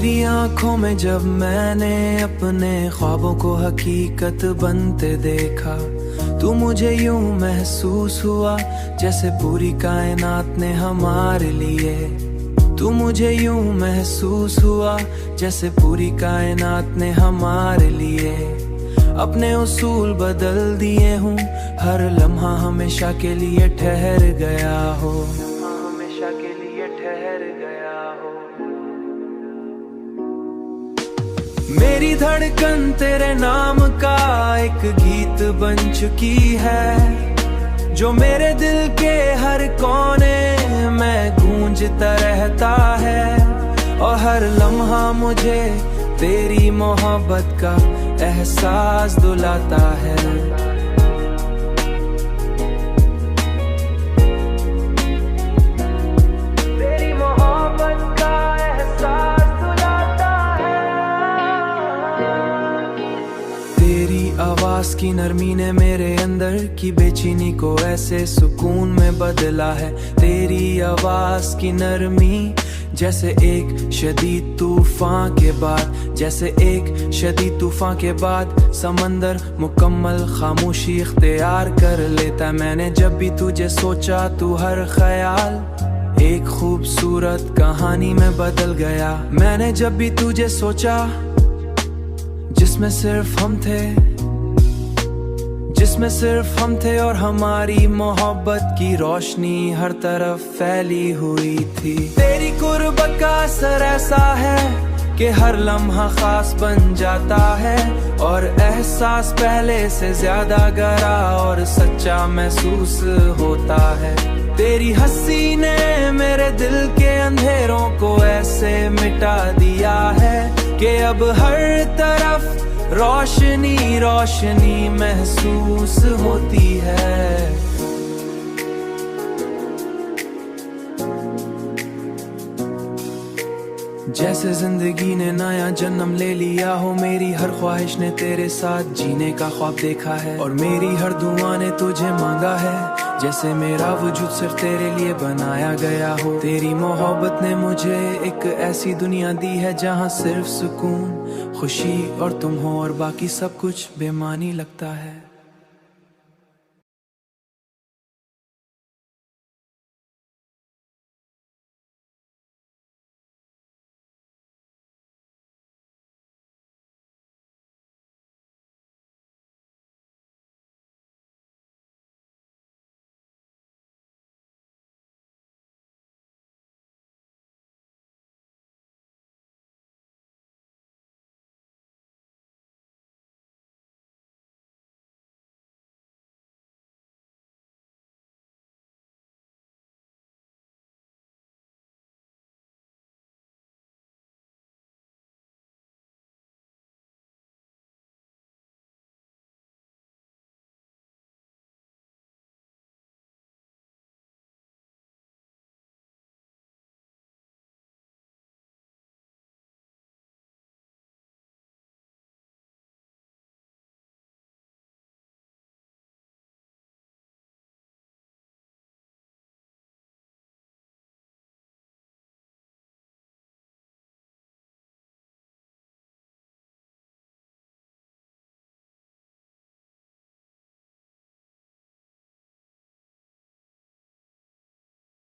तेरी आंखों में जब मैंने अपने ख्वाबों को हकीकत बनते देखा, तू मुझे यूं महसूस हुआ जैसे पूरी कायनात ने हमारे लिए। तू मुझे यूं महसूस हुआ जैसे पूरी कायनात ने हमारे लिए। अपने उसूल बदल दिए हूँ, हर लम्हा हमेशा के लिए ठहर गया हो, हमेशा के लिए ठहर गया हो। मेरी धड़कन तेरे नाम का एक गीत बन चुकी है, जो मेरे दिल के हर कोने में गूंजता रहता है। और हर लम्हा मुझे तेरी मोहब्बत का एहसास दिलाता है। तेरी मोहब्बत का एहसास दिलाता है। तेरी आवाज की नरमी ने मेरे अंदर की बेचैनी को ऐसे सुकून में बदला है। तेरी आवाज की नरमी जैसे एक शदीद तूफान के बाद, जैसे एक शदीद तूफान के बाद समंदर मुकम्मल खामोशी इख्तियार कर लेता। मैंने जब भी तुझे सोचा, तू हर ख्याल एक खूबसूरत कहानी में बदल गया। मैंने जब भी तुझे सोचा, जिसमें सिर्फ हम थे, जिसमें सिर्फ हम थे और हमारी मोहब्बत की रोशनी हर तरफ फैली हुई थी। तेरी कुर्बत का असर ऐसा है कि हर लम्हा खास बन जाता है, और एहसास पहले से ज्यादा गहरा और सच्चा महसूस होता है। तेरी हंसी ने मेरे दिल के अंधेरों को ऐसे मिटा दिया है कि अब हर तरफ रोशनी रोशनी महसूस होती है। जैसे जिंदगी ने नया जन्म ले लिया हो, मेरी हर ख्वाहिश ने तेरे साथ जीने का ख्वाब देखा है। और मेरी हर दुआ ने तुझे मांगा है, जैसे मेरा वजूद सिर्फ तेरे लिए बनाया गया हो। तेरी मोहब्बत ने मुझे एक ऐसी दुनिया दी है जहाँ सिर्फ सुकून, खुशी और तुम हो, और बाकी सब कुछ बेमानी लगता है।